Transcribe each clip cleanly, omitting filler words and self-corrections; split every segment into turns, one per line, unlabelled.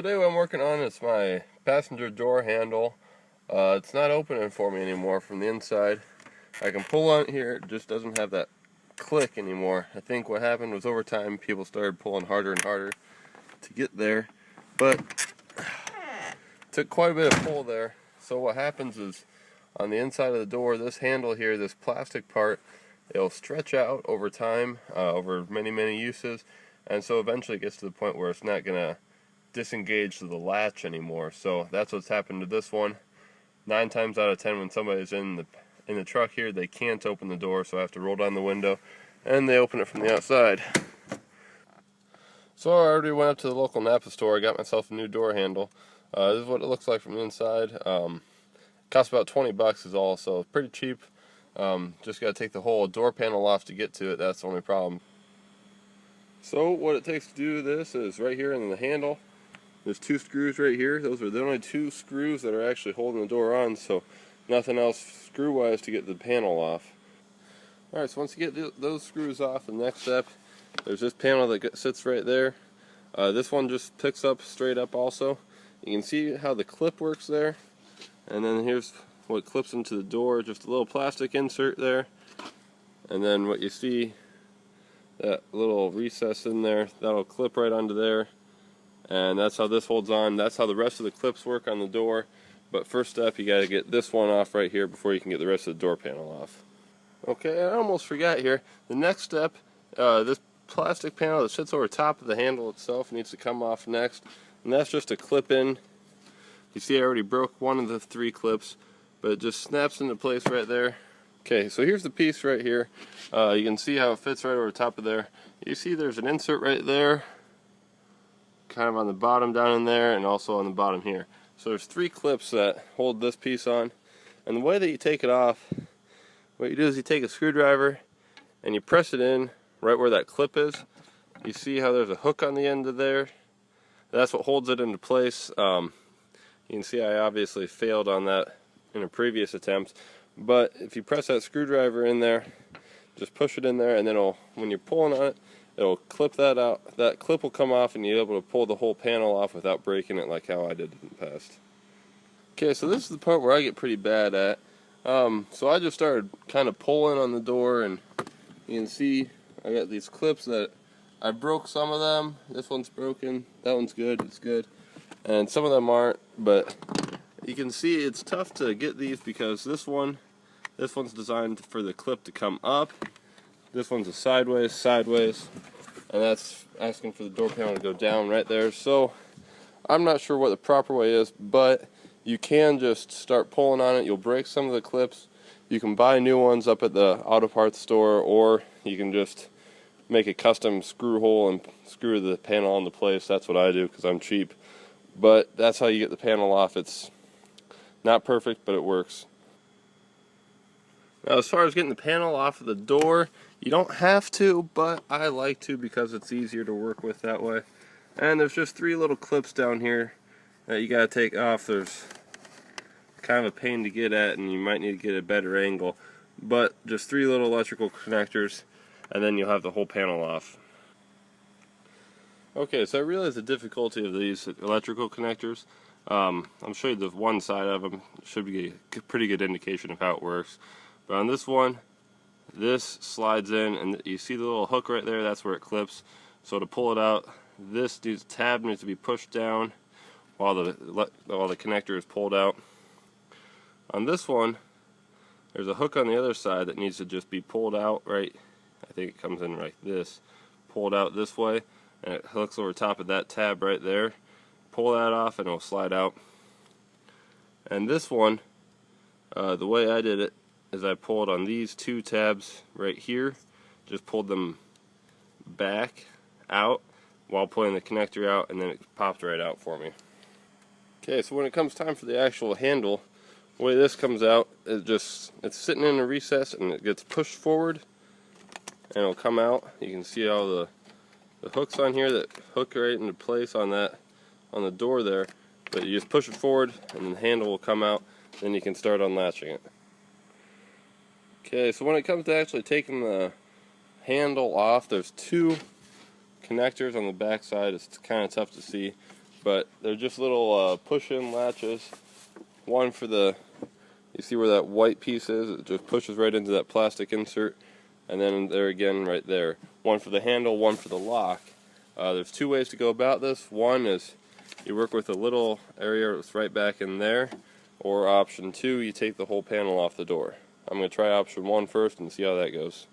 today what I'm working on is my passenger door handle. It's not opening for me anymore from the inside. I can pull on it here, it just doesn't have that click anymore. I think what happened was over time people started pulling harder and harder to get there, but it took quite a bit of pull there. So what happens is on the inside of the door, this handle here, this plastic part, it'll stretch out over time, over many uses, and so eventually it gets to the point where it's not going to disengage to the latch anymore. So that's what's happened to this one. 9 times out of 10 when somebody's in the truck here, they can't open the door, so I have to roll down the window and they open it from the outside. So I already went up to the local Napa store. I got myself a new door handle. This is what it looks like from the inside. Costs about 20 bucks is all, so pretty cheap. Just got to take the whole door panel off to get to it. That's the only problem. So what it takes to do this is right here in the handle, there's 2 screws right here. Those are the only 2 screws that are actually holding the door on, so nothing else screw-wise to get the panel off. Alright, so once you get those screws off, the next step, there's this panel that sits right there. This one just picks up straight up also. You can see how the clip works there. And then here's what clips into the door, just a little plastic insert there. And then what you see, that little recess in there, that'll clip right onto there. And that's how this holds on. That's how the rest of the clips work on the door. But first step, you got to get this one off right here before you can get the rest of the door panel off. Okay, I almost forgot here. The next step, this plastic panel that sits over top of the handle itself needs to come off next. And that's just a clip in. You see I already broke one of the 3 clips, but it just snaps into place right there. Okay, so here's the piece right here. You can see how it fits right over top of there. You see there's an insert right there, kind of on the bottom down in there, and also on the bottom here. So there's 3 clips that hold this piece on, and the way that you take it off, what you do is you take a screwdriver and you press it in right where that clip is. You see how there's a hook on the end of there? That's what holds it into place. You can see I obviously failed on that in a previous attempt, but if you press that screwdriver in there, just push it in there, and then when you're pulling on it, it'll clip that out. That clip will come off and you're able to pull the whole panel off without breaking it like how I did in the past. Okay, so this is the part where I get pretty bad at. So I just started kind of pulling on the door, and you can see I got these clips that I broke some of them. This one's broken, that one's good, it's good. And some of them aren't, but you can see it's tough to get these because this one's designed for the clip to come up. This one's a sideways, and that's asking for the door panel to go down right there. So I'm not sure what the proper way is, but you can just start pulling on it. You'll break some of the clips. You can buy new ones up at the auto parts store, or you can just make a custom screw hole and screw the panel into place. That's what I do because I'm cheap. But that's how you get the panel off. It's not perfect, but it works. Now, as far as getting the panel off of the door, you don't have to, but I like to because it's easier to work with that way. And there's just 3 little clips down here that you got to take off. There's kind of a pain to get at, and you might need to get a better angle. But just 3 little electrical connectors, and then you'll have the whole panel off. Okay, so I realize the difficulty of these electrical connectors. I'll show you the one side of them. It should be a pretty good indication of how it works. But on this one, this slides in, and you see the little hook right there, that's where it clips. So to pull it out, this tab needs to be pushed down while the connector is pulled out. On this one, there's a hook on the other side that needs to just be pulled out right. I think it comes in like this, pulled out this way, and it hooks over top of that tab right there. Pull that off and it'll slide out. And this one, the way I did it is I pulled on these 2 tabs right here, just pulled them back out while pulling the connector out, and then it popped right out for me. Okay, so when it comes time for the actual handle, the way this comes out is it's sitting in a recess and it gets pushed forward and it'll come out. You can see all the hooks on here that hook right into place on the door there, but you just push it forward and the handle will come out, then you can start unlatching it. Okay, so when it comes to actually taking the handle off, there's 2 connectors on the back side. It's kind of tough to see, but they're just little push-in latches. One for the, you see where that white piece is? It just pushes right into that plastic insert, and then there again right there. One for the handle, one for the lock. There's two ways to go about this. One is you work with a little area that's right back in there, or option two, you take the whole panel off the door. I'm going to try option one first and see how that goes.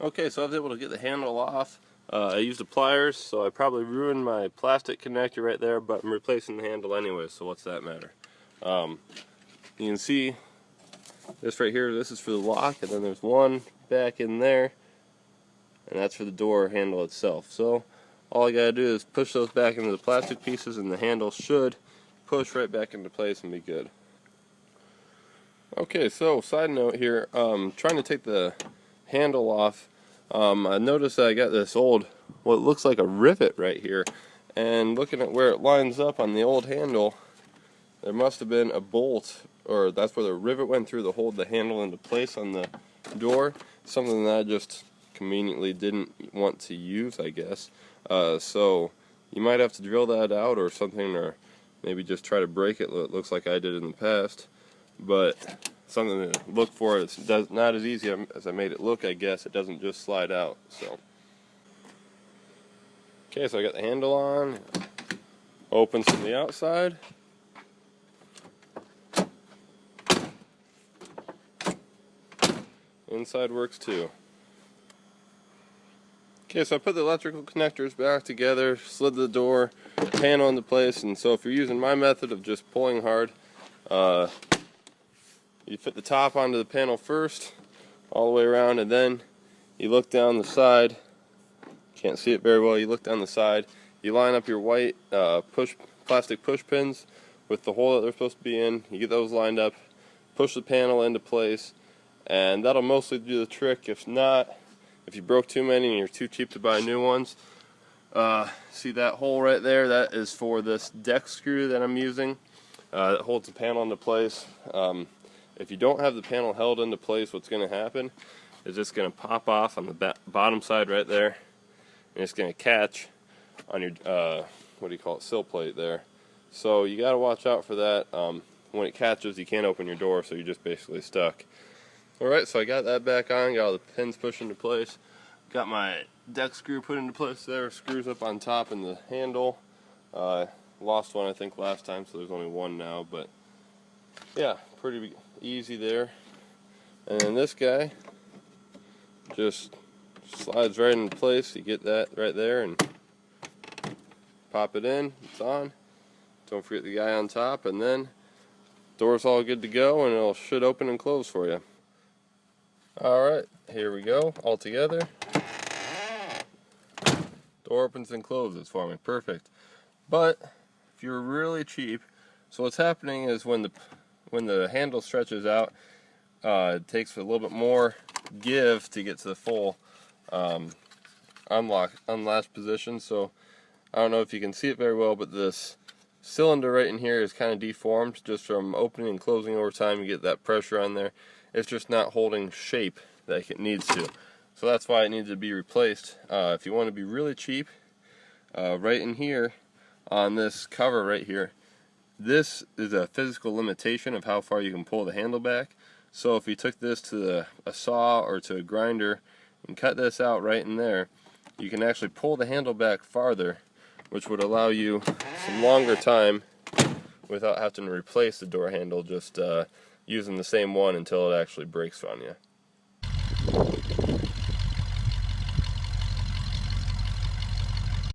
Okay, so I was able to get the handle off. I used the pliers, so I probably ruined my plastic connector right there, but I'm replacing the handle anyway, so what's that matter? You can see this right here, this is for the lock, and then there's one back in there, and that's for the door handle itself. So all I gotta do is push those back into the plastic pieces, and the handle should push right back into place and be good. Okay, so side note here, trying to take the handle off. I noticed that I got this old, what looks like a rivet right here, and looking at where it lines up on the old handle, there must have been a bolt, or that's where the rivet went through to hold the handle into place on the door, something that I just conveniently didn't want to use, I guess. So you might have to drill that out or something, or maybe just try to break it. It looks like I did in the past, but something to look for. It's not as easy as I made it look, I guess. It doesn't just slide out. So okay, so I got the handle on, opens from the outside. Inside works too. Okay, so I put the electrical connectors back together, slid the door panel into place, and so if you're using my method of just pulling hard, you fit the top onto the panel first, all the way around, and then you look down the side. Can't see it very well. You look down the side, you line up your white plastic push pins with the hole that they're supposed to be in. You get those lined up, push the panel into place, and that'll mostly do the trick. If not, if you broke too many and you're too cheap to buy new ones, see that hole right there? That is for this deck screw that I'm using. That holds the panel into place. If you don't have the panel held into place, what's going to happen is it's going to pop off on the bottom side right there, and it's going to catch on your what do you call it, sill plate there. So you got to watch out for that. When it catches, you can't open your door, so you're just basically stuck. Alright, so I got that back on, got all the pins pushed into place, got my deck screw put into place there, screws up on top and the handle. Lost one I think last time, so there's only one now, but yeah, pretty easy there. And then this guy just slides right into place. You get that right there and pop it in, it's on. Don't forget the guy on top, and then door's all good to go, and it should open and close for you. Alright, here we go, all together. Door opens and closes for me, perfect. But if you're really cheap, so what's happening is when the handle stretches out, it takes a little bit more give to get to the full unlatch position. So I don't know if you can see it very well, but this cylinder right in here is kind of deformed just from opening and closing over time. You get that pressure on there. It's just not holding shape like it needs to. So that's why it needs to be replaced. If you want to be really cheap, right in here on this cover right here, this is a physical limitation of how far you can pull the handle back. So if you took this to a saw or to a grinder and cut this out right in there, you can actually pull the handle back farther, which would allow you some longer time without having to replace the door handle, just using the same one until it actually breaks on you.